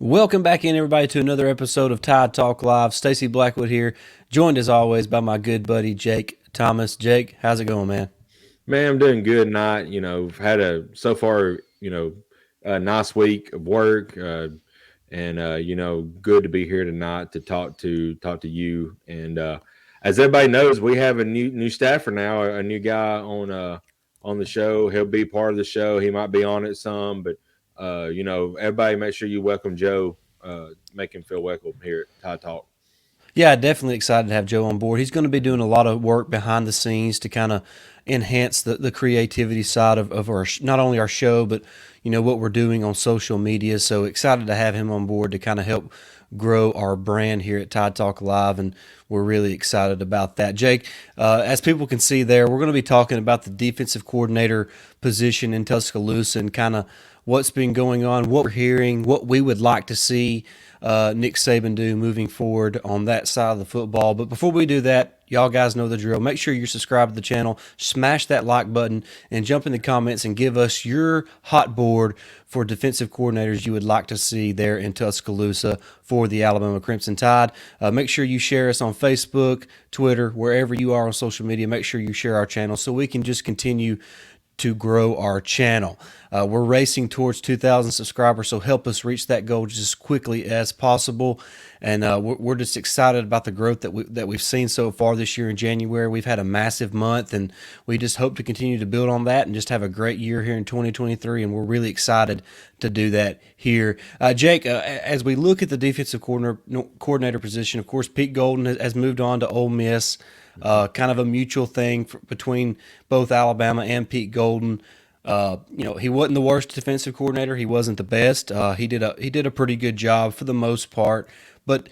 Welcome back in, everybody, to another episode of Tide Talk Live. Stacy Blackwood here, joined as always by my good buddy Jake Thomas. Jake, how's it going, man? Man, I'm doing good. Not, had a so far, a nice week of work, and good to be here tonight to talk to you. And as everybody knows, we have a new staffer now, a new guy on the show. He'll be part of the show. He might be on it some, but everybody make sure you welcome Joe. Make him feel welcome here at Tide Talk. Yeah, definitely excited to have Joe on board. He's going to be doing a lot of work behind the scenes to kind of enhance the creativity side of our not only our show, but what we're doing on social media. So excited to have him on board to kind of help grow our brand here at Tide Talk Live, and we're really excited about that. Jake, as people can see there, we're going to be talking about the defensive coordinator position in Tuscaloosa and kind of what's been going on, what we're hearing, what we would like to see Nick Saban do moving forward on that side of the football. But before we do that, y'all guys know the drill. Make sure you're subscribed to the channel, smash that like button, and jump in the comments and give us your hot board for defensive coordinators you would like to see there in Tuscaloosa for the Alabama Crimson Tide. Make sure you share us on Facebook, Twitter, wherever you are on social media. Make sure you share our channel so we can just continue to grow our channel. We're racing towards 2,000 subscribers, so help us reach that goal just as quickly as possible. And we're just excited about the growth that we've seen so far this year in January. We've had a massive month, and we just hope to continue to build on that and just have a great year here in 2023. And we're really excited to do that here. Jake, as we look at the defensive coordinator position, of course, Pete Golden has moved on to Ole Miss. Kind of a mutual thing between both Alabama and Pete Golden. He wasn't the worst defensive coordinator. He wasn't the best. He did a pretty good job for the most part, but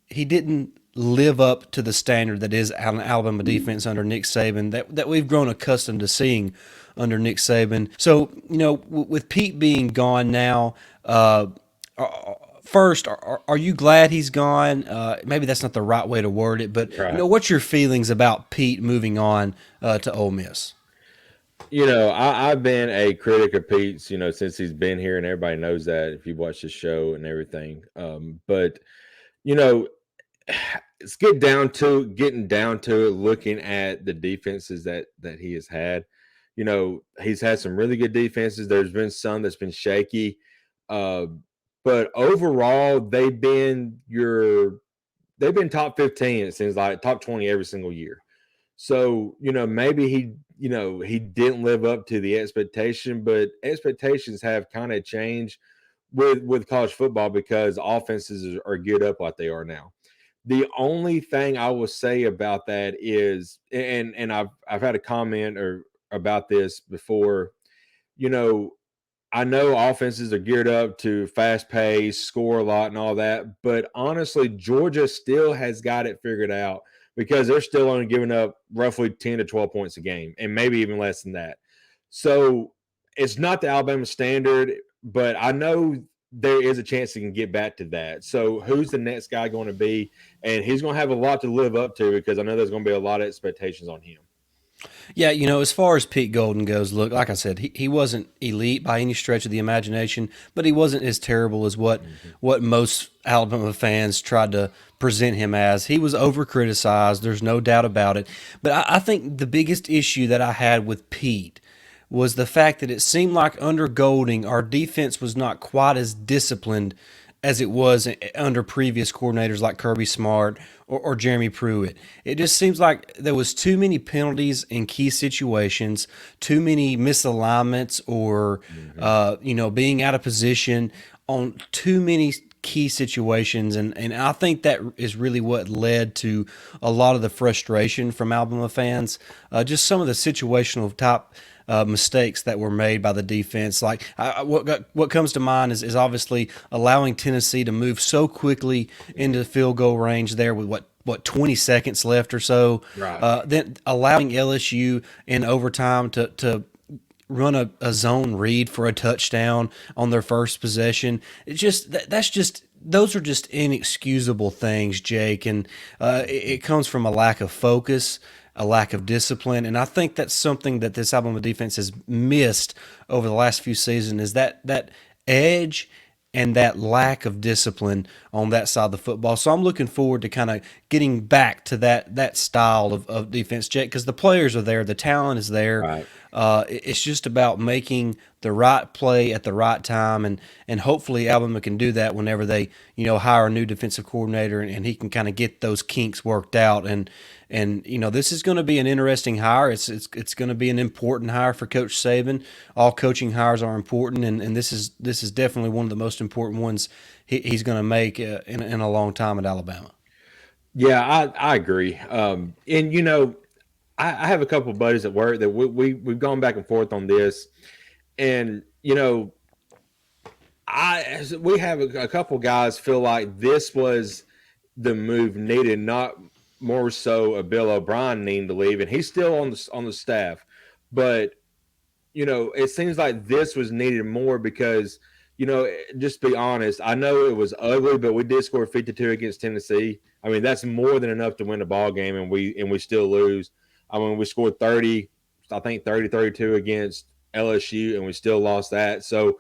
he didn't live up to the standard that is an Alabama defense under Nick Saban that we've grown accustomed to seeing under Nick Saban. So with Pete being gone now. First, are you glad he's gone? Maybe that's not the right way to word it, but Right. what's your feelings about Pete moving on to Ole Miss? I've been a critic of Pete's, since he's been here, and everybody knows that if you watch the show and everything. But you know, it's getting down to it, looking at the defenses that he has had. He's had some really good defenses. There's been some that's been shaky. Uh, but overall, they've been top 15, it seems like top 20 every single year. So, maybe he didn't live up to the expectation, but expectations have kind of changed with college football because offenses are geared up like they are now. The only thing I will say about that is, and I've had a comment or about this before, you know, I know offenses are geared up to fast pace, score a lot, and all that. But honestly, Georgia still has got it figured out because they're still only giving up roughly 10 to 12 points a game, and maybe even less than that. So it's not the Alabama standard, but I know there is a chance he can get back to that. So who's the next guy going to be? And he's going to have a lot to live up to because I know there's going to be a lot of expectations on him. Yeah, as far as Pete Golden goes, look, like I said, he wasn't elite by any stretch of the imagination, but he wasn't as terrible as what most Alabama fans tried to present him as. He was over criticized. There's no doubt about it. But I think the biggest issue that I had with Pete was the fact that it seemed like under Golding, our defense was not quite as disciplined as it was under previous coordinators like Kirby Smart or Jeremy Pruitt. It just seems like there was too many penalties in key situations, too many misalignments, or Mm-hmm. being out of position on too many key situations, and I think that is really what led to a lot of the frustration from Alabama fans. Just some of the situational type mistakes that were made by the defense. Like what comes to mind is obviously allowing Tennessee to move so quickly into the field goal range there with what 20 seconds left or so. Right. Then allowing LSU in overtime to run a zone read for a touchdown on their first possession. It's just that's just those are just inexcusable things, Jake, and it comes from a lack of focus, a lack of discipline, and I think that's something that this Alabama defense has missed over the last few seasons is that edge and that lack of discipline on that side of the football. So I'm looking forward to kind of getting back to that style of defense, Jake, because the players are there, the talent is there. Right. It's just about making the right play at the right time, and hopefully Alabama can do that whenever they hire a new defensive coordinator, and he can kind of get those kinks worked out. And this is going to be an interesting hire. It's going to be an important hire for Coach Saban. All coaching hires are important, and this is definitely one of the most important ones he's going to make in a long time at Alabama. Yeah, I agree. And I have a couple of buddies at work that we've gone back and forth on this, and we have a couple guys feel like this was the move needed, not more so a Bill O'Brien needing to leave, and he's still on the staff, but it seems like this was needed more because just be honest, I know it was ugly, but we did score 52 against Tennessee. I mean, that's more than enough to win the ball game, and we still lose. I mean, we scored 30, I think 32 against LSU, and we still lost that. So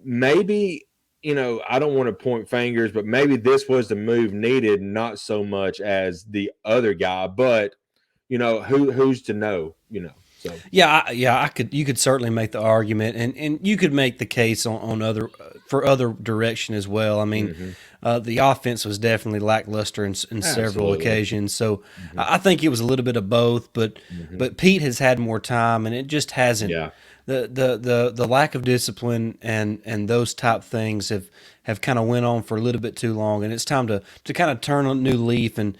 maybe, I don't want to point fingers, but maybe this was the move needed, not so much as the other guy. But who's to know? So Yeah, you could certainly make the argument, and you could make the case on other for other direction as well. I mean, the offense was definitely lackluster in several Absolutely. occasions, so I think it was a little bit of both. But Pete has had more time, and it just hasn't. Yeah. The lack of discipline and those type things have kind of went on for a little bit too long, and it's time to kind of turn a new leaf and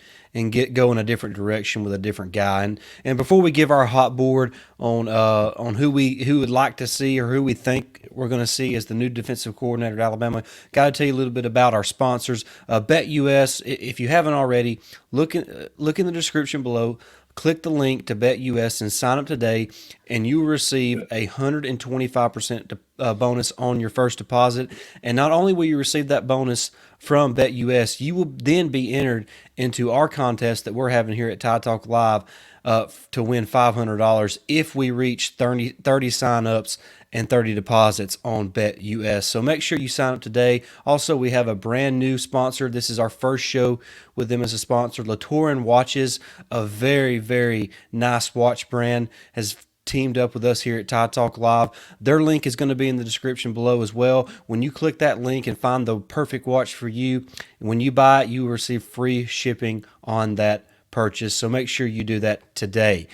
go in a different direction with a different guy. And before we give our hot board on who would like to see or who we think we're going to see as the new defensive coordinator at Alabama, got to tell you a little bit about our sponsors. BetUS. If you haven't already, look in the description below. Click the link to BetUS and sign up today, and you will receive a 125% bonus on your first deposit. And not only will you receive that bonus from BetUS, you will then be entered into our contest that we're having here at Tide Talk Live to win $500 if we reach 30 sign-ups and 30 deposits on BetUS. So make sure you sign up today. Also, we have a brand new sponsor. This is our first show with them as a sponsor. Latoran Watches, a very, very nice watch brand, has teamed up with us here at Tide Talk Live. Their link is going to be in the description below as well. When you click that link and find the perfect watch for you, when you buy it, you will receive free shipping on that purchase. So make sure you do that today.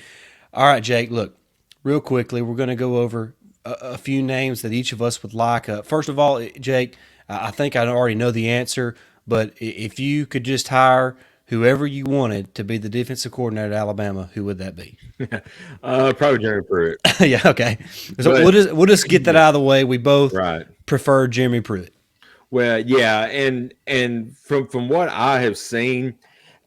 All right, Jake, look, real quickly, we're going to go over a few names that each of us would like. First of all, Jake, I think I already know the answer, but if you could just hire whoever you wanted to be the defensive coordinator at Alabama, who would that be? Probably Jeremy Pruitt. Yeah, okay. So But- we'll just get that out of the way. We both Right. prefer Jeremy Pruitt. Well, yeah, and from what I have seen,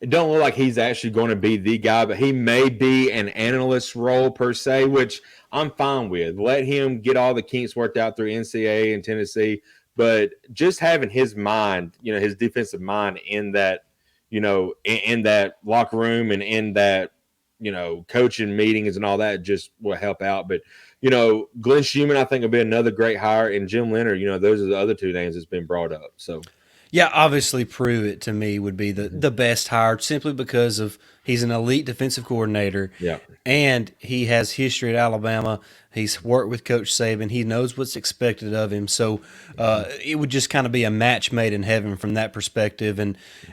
it don't look like he's actually going to be the guy, but he may be an analyst role per se, which I'm fine with. Let him get all the kinks worked out through NCAA and Tennessee, but just having his mind, his defensive mind in that, in that locker room and in that, coaching meetings and all that just will help out. But Glenn Schumann, I think, will be another great hire, and Jim Leonard. Those are the other two names that's been brought up. So. Yeah, obviously Pruitt to me would be the best hire simply because of he's an elite defensive coordinator. Yeah. And he has history at Alabama. He's worked with Coach Saban. He knows what's expected of him. So it would just kind of be a match made in heaven from that perspective.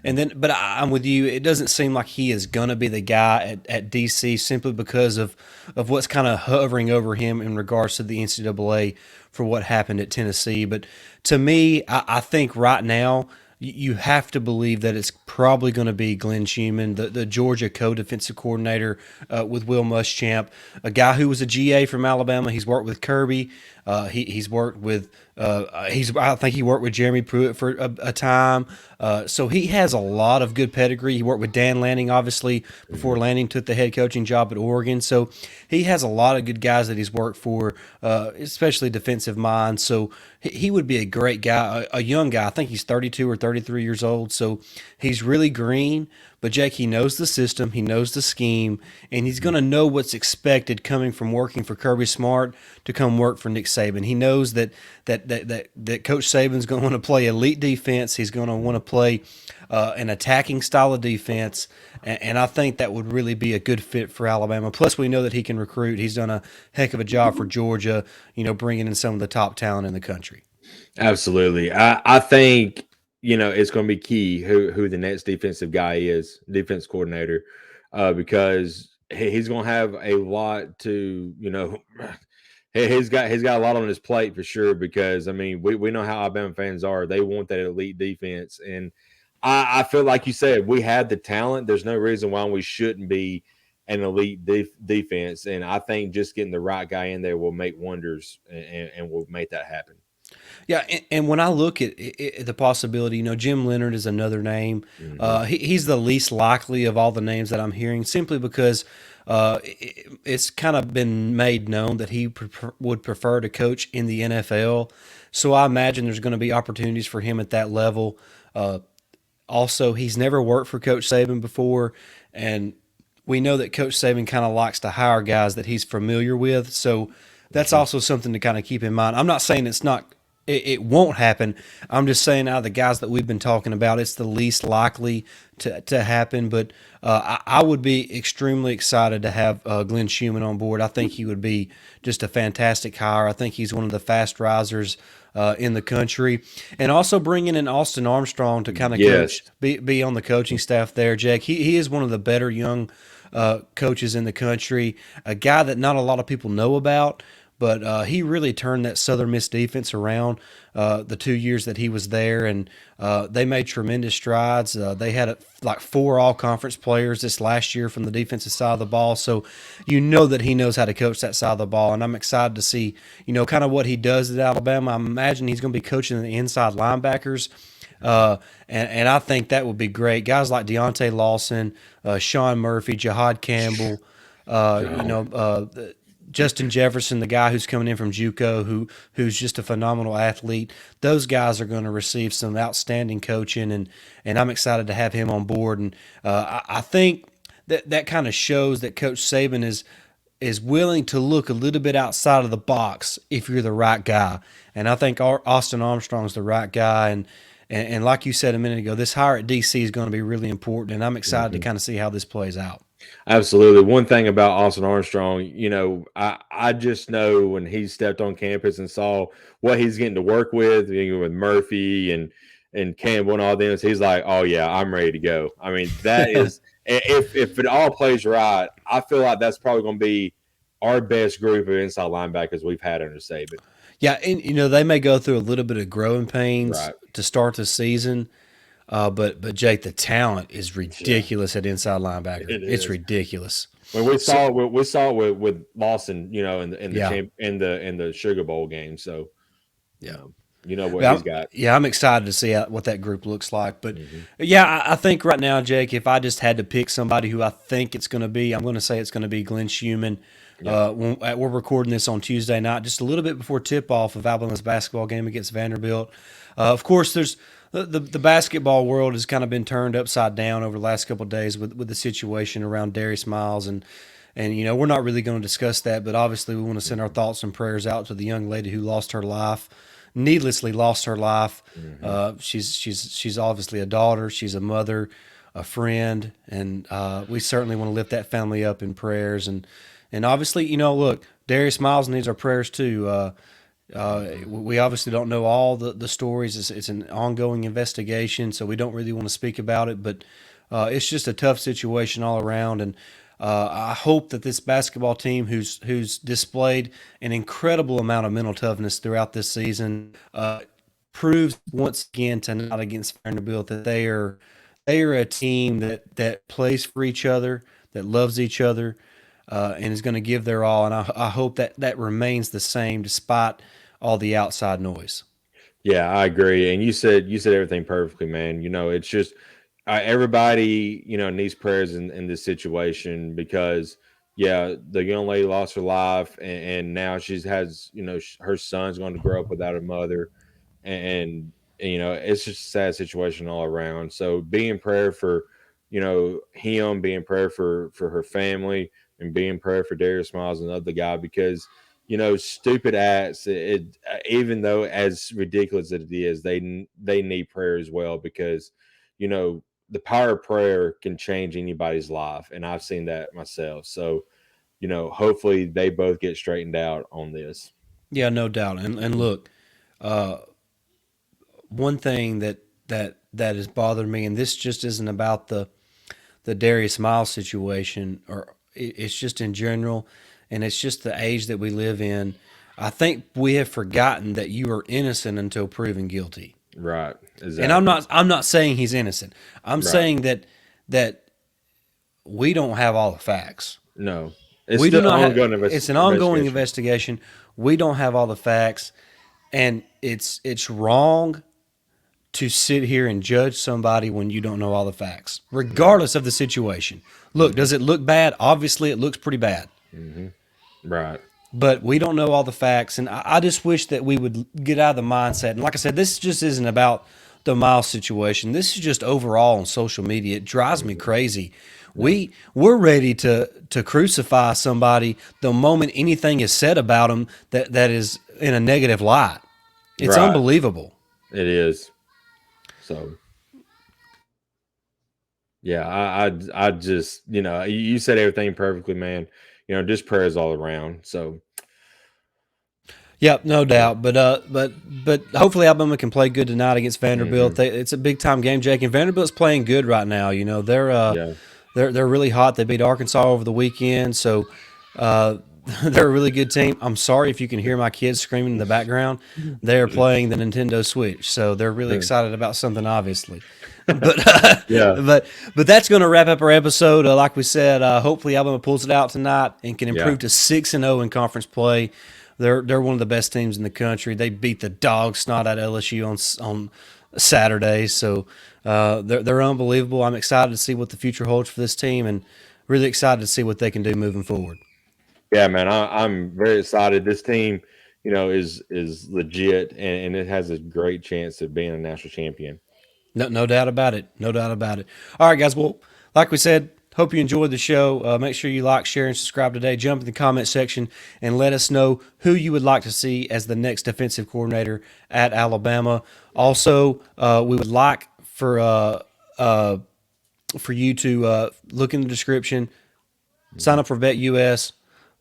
But I'm with you. It doesn't seem like he is going to be the guy at DC simply because of what's kind of hovering over him in regards to the NCAA for what happened at Tennessee. But to me, I think right now you have to believe that it's probably going to be Glenn Schumann, the Georgia co-defensive coordinator with Will Muschamp, a guy who was a GA from Alabama. He's worked with Kirby. He's worked with I think he worked with Jeremy Pruitt for a time. So he has a lot of good pedigree. He worked with Dan Lanning, obviously, before Lanning took the head coaching job at Oregon. So he has a lot of good guys that he's worked for, especially defensive minds. So he would be a great guy, a young guy. I think he's 32 or 33 years old. So he's really green, But Jake, he knows the system, he knows the scheme, and he's going to know what's expected coming from working for Kirby Smart to come work for Nick Saban. He knows that Coach Saban's going to want to play elite defense. He's going to want to play an attacking style of defense, and I think that would really be a good fit for Alabama. Plus, we know that he can recruit. He's done a heck of a job for Georgia, bringing in some of the top talent in the country. Absolutely. I think, it's going to be key who the next defensive guy is, defense coordinator, because he's going to have a lot to, he's got a lot on his plate for sure. Because I mean, we know how Alabama fans are; they want that elite defense, and I feel like you said we have the talent. There's no reason why we shouldn't be an elite defense, and I think just getting the right guy in there will make wonders, and will make that happen. Yeah, and when I look at the possibility, Jim Leonard is another name. He's the least likely of all the names that I'm hearing, simply because it's kind of been made known that he would prefer to coach in the NFL. So I imagine there's going to be opportunities for him at that level. Also, he's never worked for Coach Saban before, and we know that Coach Saban kind of likes to hire guys that he's familiar with. So that's also something to kind of keep in mind. I'm not saying it won't happen. I'm just saying out of the guys that we've been talking about, it's the least likely to happen. But I would be extremely excited to have Glenn Schumann on board. I think he would be just a fantastic hire. I think he's one of the fast risers in the country. And also bringing in Austin Armstrong to kind of Yes. coach, be on the coaching staff there, Jake. He is one of the better young coaches in the country, a guy that not a lot of people know about. But he really turned that Southern Miss defense around the 2 years that he was there, and they made tremendous strides. They had like 4 all-conference players this last year from the defensive side of the ball, so you know that he knows how to coach that side of the ball, and I'm excited to see, kind of what he does at Alabama. I imagine he's going to be coaching the inside linebackers. And I think that would be great. Guys like Deontay Lawson, Sean Murphy, Jahad Campbell, Justin Jefferson, the guy who's coming in from JUCO, who's just a phenomenal athlete. Those guys are going to receive some outstanding coaching, and I'm excited to have him on board. And I think that kind of shows that Coach Saban is willing to look a little bit outside of the box if you're the right guy. And I think Austin Armstrong's the right guy. And like you said a minute ago, this hire at DC is going to be really important, and I'm excited to kind of see how this plays out. Absolutely. One thing about Austin Armstrong, I just know when he stepped on campus and saw what he's getting to work with, with Murphy and Campbell and all them, he's like, oh yeah, I'm ready to go. I mean, that is if it all plays right, I feel like that's probably going to be our best group of inside linebackers we've had under Saban. Yeah, and they may go through a little bit of growing pains Right. to start the season, but Jake, the talent is ridiculous at inside linebacker. It's is. ridiculous. When we saw it with Lawson, in the Yeah. in the Sugar Bowl game. So Yeah. what Yeah, he's got. yeah, I'm excited to see what that group looks like. But yeah, I think right now, Jake, if I just had to pick somebody who I think it's going to be, I'm going to say it's going to be Glenn Schumann. We're recording this on Tuesday night, just a little bit before tip-off of Alabama's basketball game against Vanderbilt. Of course, there's the basketball world has kind of been turned upside down over the last couple of days with the situation around Darius Miles and we're not really going to discuss that, but obviously we want to send our thoughts and prayers out to the young lady who needlessly lost her life. She's obviously a daughter, she's a mother, a friend, and we certainly want to lift that family up in prayers. And obviously, look, Darius Miles needs our prayers too. We obviously don't know all the stories. It's an ongoing investigation, so we don't really want to speak about it. But it's just a tough situation all around, and I hope that this basketball team, who's displayed an incredible amount of mental toughness throughout this season, proves once again tonight against Vanderbilt that they are a team that plays for each other, that loves each other, and is going to give their all. And I hope that remains the same despite all the outside noise. Yeah, I agree. And you said everything perfectly, man. It's just everybody, needs prayers in this situation because, yeah, the young lady lost her life, and now she has, her son's going to grow up without a mother, and it's just a sad situation all around. So be in prayer for him, be in prayer for her family, and be in prayer for Darius Miles and the other guy, because stupid acts. Even though as ridiculous as it is, they need prayer as well, because the power of prayer can change anybody's life, and I've seen that myself. So hopefully they both get straightened out on this. Yeah, no doubt. And look, uh, one thing that has bothered me, and this just isn't about the Darius Miles situation, or it's just in general, and it's just the age that we live in. I think we have forgotten that you are innocent until proven guilty. Right. And Exactly. I'm not saying he's innocent. I'm Right. saying that we don't have all the facts. No. It's We do still not have. ongoing It's an ongoing investigation. investigation. We don't have all the facts, and it's wrong to sit here and judge somebody when you don't know all the facts, Right. regardless of the situation. Look, Hmm. does it look bad? Obviously, it looks pretty bad, Hmm. Right. but we don't know all the facts. And I just wish that we would get out of the mindset. And like I said, this just isn't about the Miles situation. This is just overall on social media. It drives me Hmm. crazy. Yeah. We're ready to crucify somebody the moment anything is said about them that is in a negative light. It's Right. unbelievable. It is. So yeah, I just you said everything perfectly, man. Just prayers all around. So Yep, no yeah. doubt. But hopefully Alabama can play good tonight against Vanderbilt. Hmm. It's a big time game, Jake, and Vanderbilt's playing good right now. Yeah. They're really hot. They beat Arkansas over the weekend, so uh, they're a really good team. I'm sorry if you can hear my kids screaming in the background. They're playing the Nintendo Switch, so they're really excited about something, obviously. But Yeah. but that's going to wrap up our episode. Like we said, hopefully Alabama pulls it out tonight and can Yeah. improve to 6-0 in conference play. They're one of the best teams in the country. They beat the dog snot out of LSU on Saturday, so they're unbelievable. I'm excited to see what the future holds for this team, and really excited to see what they can do moving forward. Yeah, man. I'm very excited. This team, is legit, and it has a great chance of being a national champion. No doubt about it. No doubt about it. All right, guys. Well, like we said, hope you enjoyed the show. Make sure you like, share, and subscribe today. Jump in the comment section and let us know who you would like to see as the next defensive coordinator at Alabama. Also, we would like uh, for you to look in the description, sign Mhm. up for BetUS,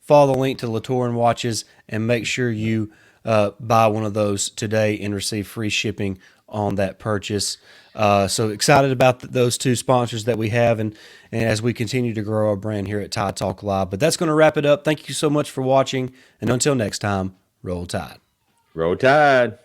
follow the link to Latour and watches, and make sure you buy one of those today and receive free shipping on that purchase. So excited about those two sponsors that we have, and as we continue to grow our brand here at Tide Talk Live. But that's going to wrap it up. Thank you so much for watching, and until next time, roll Tide. Roll Tide.